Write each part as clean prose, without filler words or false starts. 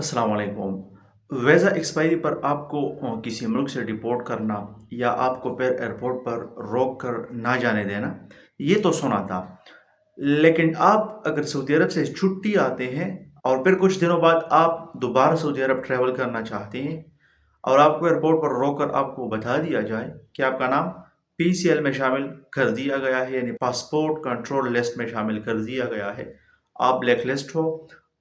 अस्सलाम वालेकुम। Visa expiry पर आपको किसी मुल्क से डिपोर्ट करना या आपको फिर एयरपोर्ट पर रोक कर ना जाने देना, ये तो सुना था। लेकिन आप अगर सऊदी अरब से छुट्टी आते हैं और फिर कुछ दिनों बाद आप दोबारा सऊदी अरब ट्रैवल करना चाहते हैं और आपको एयरपोर्ट पर रोक कर आपको बता दिया जाए कि आपका नाम पीसीएल में शामिल कर दिया गया है, यानी पासपोर्ट कंट्रोल लिस्ट में शामिल कर दिया गया है, आप ब्लैक लिस्ट हो,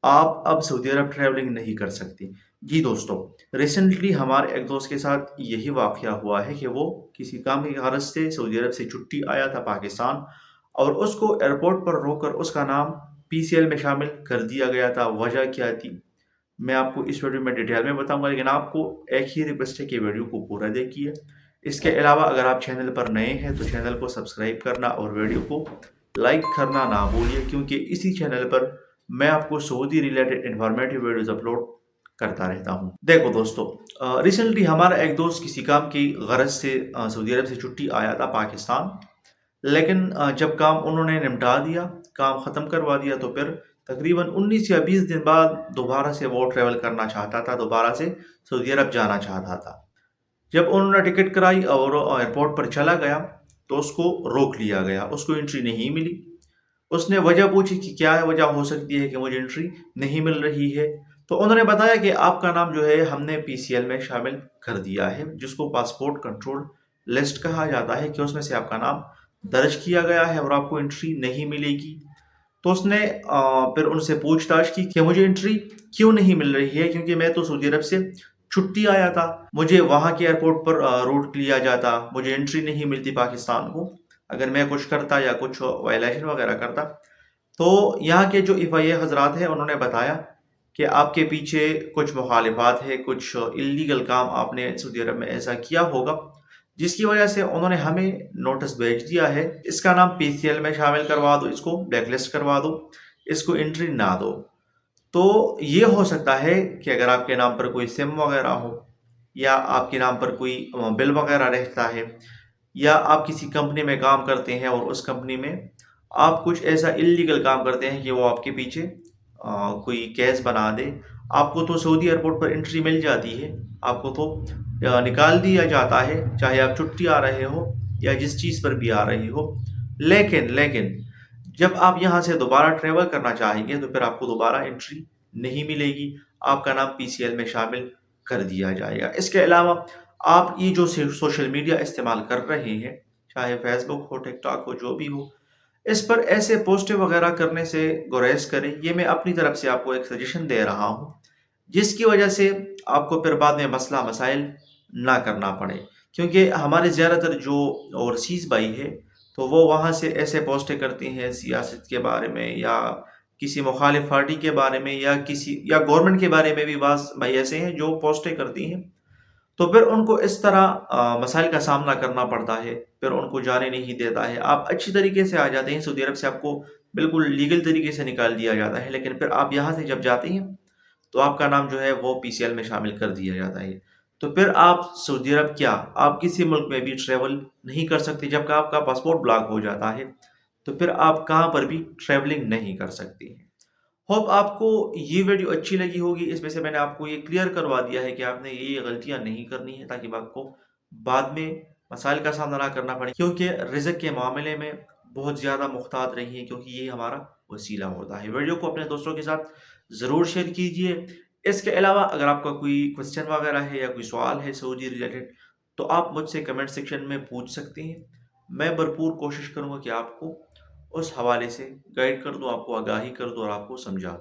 आप अब सऊदी अरब ट्रैवलिंग नहीं कर सकती। जी दोस्तों, रिसेंटली हमारे एक दोस्त के साथ यही वाक़या हुआ है कि वो किसी काम की गरज से सऊदी अरब से छुट्टी आया था पाकिस्तान और उसको एयरपोर्ट पर रोक कर उसका नाम पीसीएल में शामिल कर दिया गया था। वजह क्या थी, मैं आपको इस वीडियो में डिटेल में बताऊंगा, लेकिन आपको एक ही रिक्वेस्ट है कि वीडियो को पूरा देखिए। इसके अलावा अगर आप चैनल पर नए हैं तो चैनल को सब्सक्राइब करना और वीडियो को लाइक करना ना भूलिए, क्योंकि इसी चैनल पर मैं आपको Saudi related informative videos upload करता रहता हूँ। देखो दोस्तों, रिसेंटली हमारा एक दोस्त किसी काम की गरज से सऊदी अरब से छुट्टी आया था पाकिस्तान, लेकिन जब काम उन्होंने निपटा दिया, काम ख़त्म करवा दिया, तो फिर तकरीबन 19 या 20 दिन बाद दोबारा से वो ट्रैवल करना चाहता था, दोबारा से सऊदी अरब जाना चाहता था। जब उन्होंने टिकट कराई और एयरपोर्ट पर चला गया तो उसको रोक लिया गया, उसको एंट्री नहीं मिली। उसने वजह पूछी कि क्या वजह हो सकती है कि मुझे एंट्री नहीं मिल रही है, तो उन्होंने बताया कि आपका नाम जो है हमने पीसीएल में शामिल कर दिया है, जिसको पासपोर्ट कंट्रोल लिस्ट कहा जाता है, कि उसमें से आपका नाम दर्ज किया गया है और आपको एंट्री नहीं मिलेगी। तो उसने फिर उनसे पूछताछ की कि मुझे एंट्री क्यों नहीं मिल रही है, क्योंकि मैं तो सऊदी अरब से छुट्टी आया था, मुझे वहाँ के एयरपोर्ट पर रूट लिया जाता, मुझे एंट्री नहीं मिलती पाकिस्तान को। अगर मैं कुछ करता या कुछ वायलेशन वगैरह करता, तो यहाँ के जो एफआईए हजरात हैं उन्होंने बताया कि आपके पीछे कुछ मुखालिफात है, कुछ इलीगल काम आपने सऊदी अरब में ऐसा किया होगा, जिसकी वजह से उन्होंने हमें नोटिस भेज दिया है, इसका नाम पीसीएल में शामिल करवा दो, इसको ब्लैकलिस्ट करवा दो, इसको एंट्री ना दो। तो ये हो सकता है कि अगर आपके नाम पर कोई सिम वगैरह हो, या आपके नाम पर कोई बिल वगैरह रहता है, या आप किसी कंपनी में काम करते हैं और उस कंपनी में आप कुछ ऐसा इलीगल काम करते हैं कि वो आपके पीछे कोई केस बना दे, आपको तो सऊदी एयरपोर्ट पर एंट्री मिल जाती है, आपको तो निकाल दिया जाता है, चाहे आप छुट्टी आ रहे हो या जिस चीज़ पर भी आ रहे हो। लेकिन जब आप यहाँ से दोबारा ट्रेवल करना चाहेंगे तो फिर आपको दोबारा एंट्री नहीं मिलेगी, आपका नाम पीसीएल में शामिल कर दिया जाएगा। इसके अलावा आप ये जो सोशल मीडिया इस्तेमाल कर रहे हैं, चाहे फेसबुक हो, टिकटॉक हो, जो भी हो, इस पर ऐसे पोस्टें वगैरह करने से गुरेज करें। ये मैं अपनी तरफ से आपको एक सजेशन दे रहा हूँ, जिसकी वजह से आपको फिर बाद में मसला मसाइल ना करना पड़े, क्योंकि हमारे ज़्यादातर जो ओवरसीज़ भाई है तो वो वहाँ से ऐसे पोस्टें करती हैं सियासत के बारे में, या किसी मुखालिफ पार्टी के बारे में, या किसी या गवर्नमेंट के बारे में भी बास भाई ऐसे हैं जो पोस्टें करती हैं, तो फिर उनको इस तरह मसाइल का सामना करना पड़ता है, फिर उनको जाने नहीं देता है। आप अच्छी तरीके से आ जाते हैं सऊदी अरब से, आपको बिल्कुल लीगल तरीके से निकाल दिया जाता है, लेकिन फिर आप यहाँ से जब जाते हैं तो आपका नाम जो है वो पीसीएल में शामिल कर दिया जाता है। तो फिर आप सऊदी अरब क्या, आप किसी मुल्क में भी ट्रैवल नहीं कर सकते, जब आपका पासपोर्ट ब्लॉक हो जाता है तो फिर आप कहाँ पर भी ट्रैवलिंग नहीं कर सकते हैं। होप आपको ये वीडियो अच्छी लगी होगी, इसमें से मैंने आपको ये क्लियर करवा दिया है कि आपने ये गलतियां नहीं करनी है, ताकि आपको बाद में मसाइल का सामना ना करना पड़े, क्योंकि रिज़्क के मामले में बहुत ज़्यादा मुहतात रहिए, क्योंकि ये हमारा वसीला होता है। वीडियो को अपने दोस्तों के साथ ज़रूर शेयर कीजिए। इसके अलावा अगर आपका कोई क्वेश्चन वगैरह है या कोई सवाल है सऊदी रिलेटेड, तो आप मुझसे कमेंट सेक्शन में पूछ सकते हैं। मैं भरपूर कोशिश करूँगा कि आपको उस हवाले से गाइड कर दूँ, आपको आगाही कर दूँ और आपको समझा दूँ।